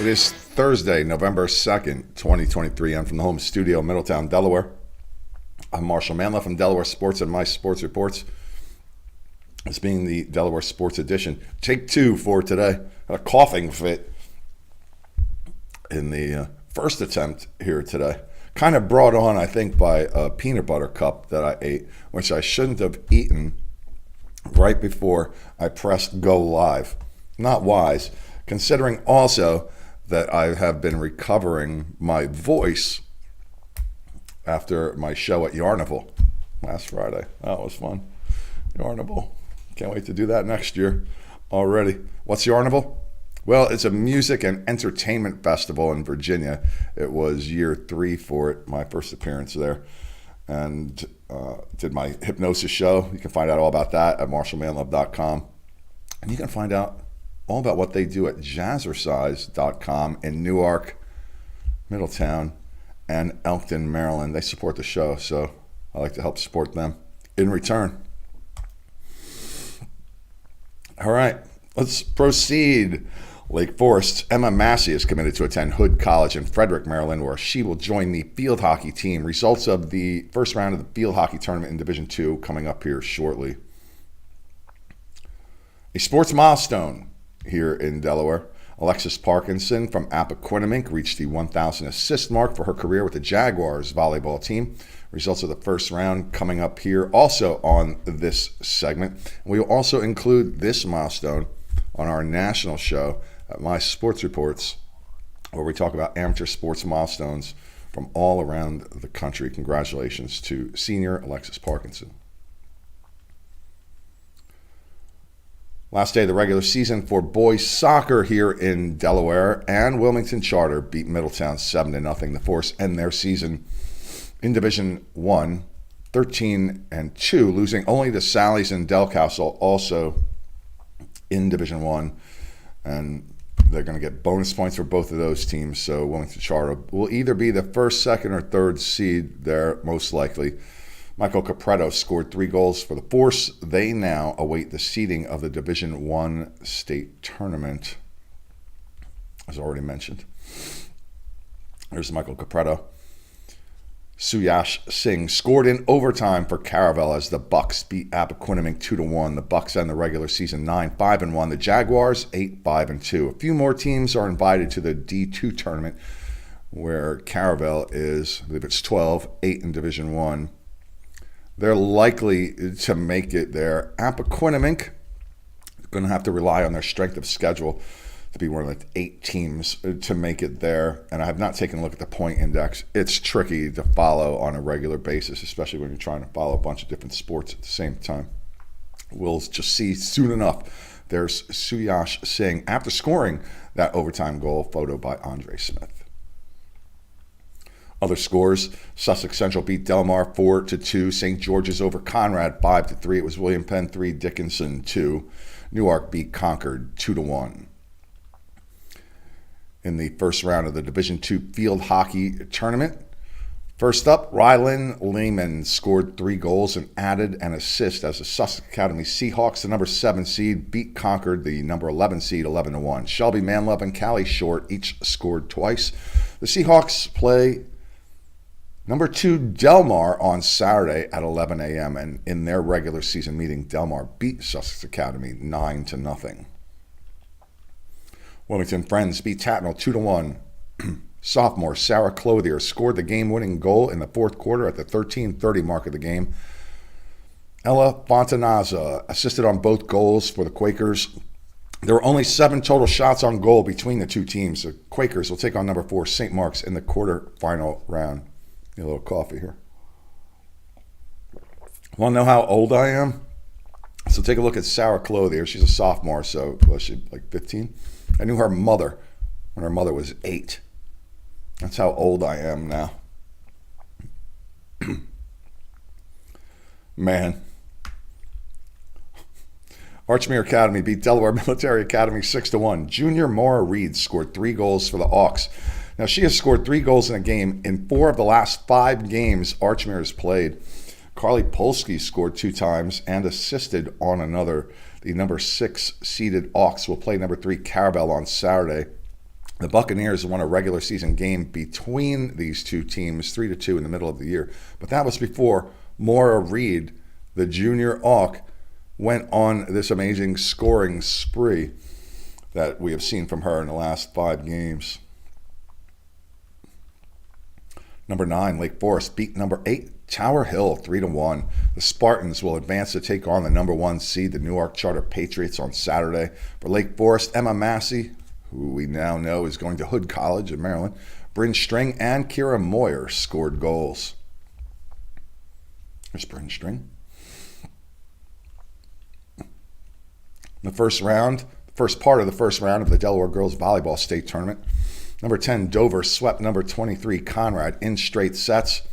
It is Thursday, November 2nd, 2023. I'm from the home studio, Middletown, Delaware. I'm Marshal Manlove from Delaware Sports and My Sports Reports. This being the Delaware Sports edition. Take two for today. Had a coughing fit in the first attempt here today. Kind of brought on, I think, by a peanut butter cup that I ate, which I shouldn't have eaten right before I pressed go live. Not wise, considering also that I have been recovering my voice after my show at Yarnival last Friday. That was fun. Yarnival. Can't wait to do that next year already. What's Yarnival? Well, it's a music and entertainment festival in Virginia. It was year 3 for it, my first appearance there. And did my hypnosis show. You can find out all about that at marshalmanlove.com. And you can find out all about what they do at jazzercise.com in Newark, Middletown, and Elkton, Maryland. They support the show, so I like to help support them in return. All right, let's proceed. Lake Forest's Emma Massey is committed to attend Hood College in Frederick, Maryland, where she will join the field hockey team. Results of the first round of the field hockey tournament in Division II coming up here shortly. A sports milestone here in Delaware. Alexis Parkinson from Appoquinimink reached the 1,000 assist mark for her career with the Jaguars volleyball team. Results of the first round coming up here also on this segment. We will also include this milestone on our national show at My Sports Reports, where we talk about amateur sports milestones from all around the country. Congratulations to senior Alexis Parkinson. Last day of the regular season for boys soccer here in Delaware, and Wilmington Charter beat Middletown 7-0. The Force end their season in Division I, 13-2, losing only to Sally's and Delcastle, also in Division I, and they're going to get bonus points for both of those teams. So Wilmington Charter will either be the first, second, or third seed there, most likely. Michael Capretto scored 3 goals for the Force. They now await the seeding of the Division I state tournament, as already mentioned. There's Michael Capretto. Suyash Singh scored in overtime for Caravel as the Bucks beat Appoquinimink 2-1. The Bucks end the regular season 9-5-1. The Jaguars 8-5-2. A few more teams are invited to the D2 tournament, where Caravel is, I believe it's 12, 8 in Division I. They're likely to make it there. Appoquinimink is going to have to rely on their strength of schedule to be one of the 8 teams to make it there. And I have not taken a look at the point index. It's tricky to follow on a regular basis, especially when you're trying to follow a bunch of different sports at the same time. We'll just see soon enough. There's Suyash Singh after scoring that overtime goal, photo by Andre Smith. Other scores: Sussex Central beat Delmar 4-2. St. George's over Conrad 5-3. It was William Penn 3, Dickinson 2. Newark beat Concord 2-1. In the first round of the Division II field hockey tournament, first up, Rylan Lehman scored 3 goals and added an assist as the Sussex Academy Seahawks, the number 7 seed, beat Concord, the number 11 seed, 11-1. Shelby Manlove and Callie Short each scored twice. The Seahawks play number 2 Delmar on Saturday at 11 a.m. and in their regular season meeting, Delmar beat Sussex Academy 9-0. Wilmington Friends beat Tatnall 2-1. Sophomore Sarah Clothier scored the game-winning goal in the fourth quarter at the 13:30 mark of the game. Ella Fontanaza assisted on both goals for the Quakers. There were only 7 total shots on goal between the two teams. The Quakers will take on number 4 St. Mark's in the quarterfinal round. Get a little coffee here. Want to know how old I am? So take a look at Sarah Clothier. She's a sophomore, so was she like 15? I knew her mother when her mother was 8. That's how old I am now. Man. Archmere Academy beat Delaware Military Academy 6-1. Junior Maura Reed scored 3 goals for the Hawks. Now, she has scored 3 goals in a game in 4 of the last 5 games Archmere has played. Carly Polsky scored 2 times and assisted on another. The number 6 seeded Hawks will play number 3 Caravel on Saturday. The Buccaneers won a regular season game between these two teams, 3-2 in the middle of the year. But that was before Maura Reed, the junior Auk, went on this amazing scoring spree that we have seen from her in the last 5 games. Number 9, Lake Forest beat number 8, Tower Hill, 3-1. The Spartans will advance to take on the number 1 seed, the Newark Charter Patriots, on Saturday. For Lake Forest, Emma Massey, who we now know is going to Hood College in Maryland, Bryn String and Kira Moyer scored goals. There's Bryn String. The first part of the first round of the Delaware Girls Volleyball State Tournament, number 10, Dover swept number 23, Conrad, in straight sets.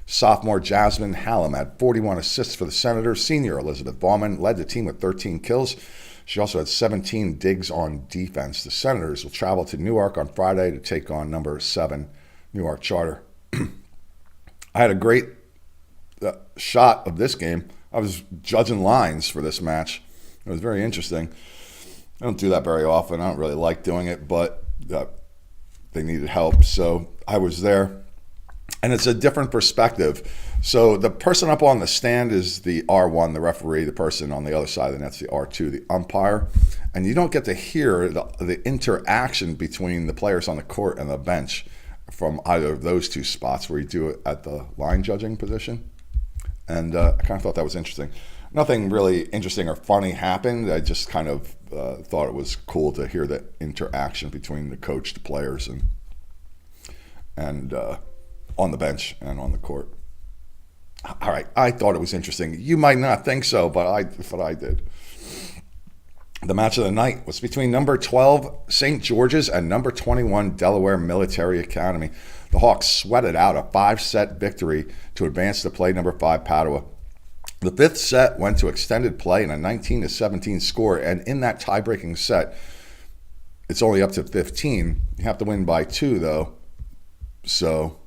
Sophomore Jasmine Hallam had 41 assists for the Senators. Senior Elizabeth Bauman led the team with 13 kills. She also had 17 digs on defense. The Senators will travel to Newark on Friday to take on number 7, Newark Charter. I had a great shot of this game. I was judging lines for this match. It was very interesting. I don't do that very often. I don't really like doing it, but they needed help, so I was there. And it's a different perspective. So the person up on the stand is the R1, the referee. The person on the other side of the net's the R2, the umpire. And you don't get to hear the interaction between the players on the court and the bench from either of those two spots where you do it at the line judging position. And I kind of thought that was interesting. Nothing really interesting or funny happened. I just kind of thought it was cool to hear the interaction between the coach, the players, and on the bench and on the court. All right, I thought it was interesting. You might not think so, but I did. The match of the night was between number 12, St. George's, and number 21, Delaware Military Academy. The Hawks sweated out a 5-set victory to advance to play number 5, Padua. The 5th set went to extended play in a 19-17 score, and in that tie-breaking set, it's only up to 15. You have to win by 2, though. So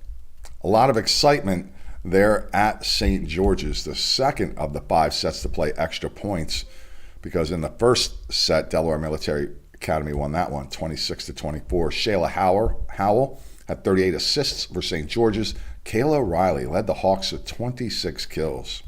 a lot of excitement there at St. George's. The second of the 5 sets to play extra points, because in the first set, Delaware Military Academy won that one, 26-24. Shayla Howell had 38 assists for St. George's. Kayla Riley led the Hawks with 26 kills.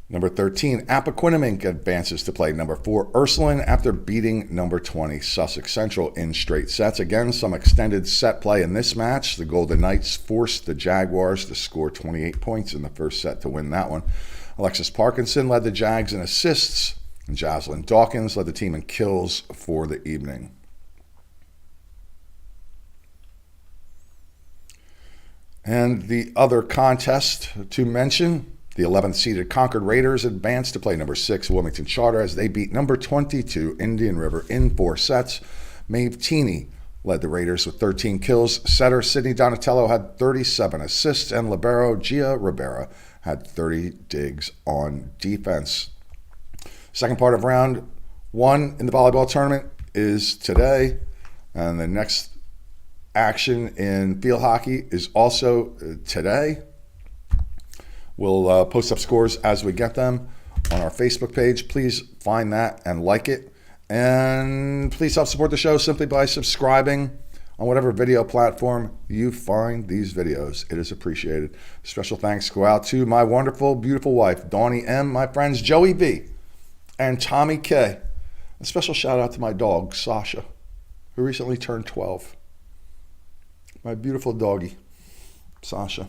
Number 13, Appoquinimink advances to play number 4, Ursuline, after beating number 20, Sussex Central, in straight sets. Again, some extended set play in this match. The Golden Knights forced the Jaguars to score 28 points in the first set to win that one. Alexis Parkinson led the Jags in assists, and Jocelyn Dawkins led the team in kills for the evening. And the other contest to mention, the 11th-seeded Concord Raiders advanced to play number 6, Wilmington Charter, as they beat number 22, Indian River, in 4 sets. Maeve Teeney led the Raiders with 13 kills. Setter Sydney Donatello had 37 assists, and libero Gia Rivera had 30 digs on defense. Second part of round 1 in the volleyball tournament is today, and the next action in field hockey is also today. We'll post up scores as we get them on our Facebook page. Please find that and like it. And please help support the show simply by subscribing on whatever video platform you find these videos. It is appreciated. Special thanks go out to my wonderful, beautiful wife, Dawnie M., my friends Joey B. and Tommy K. A special shout out to my dog, Sasha, who recently turned 12. My beautiful doggie, Sasha.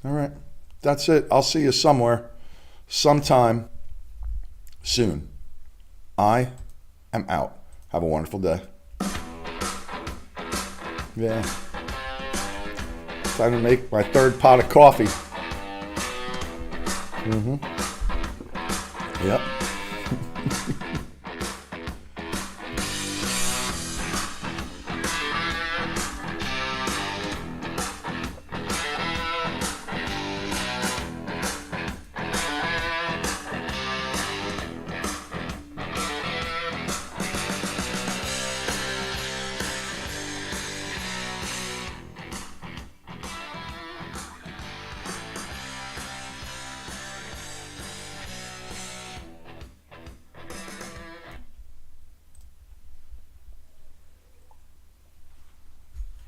All right. That's it. I'll see you somewhere, sometime, soon. I am out. Have a wonderful day. Yeah. Time to make my 3rd pot of coffee. Yep.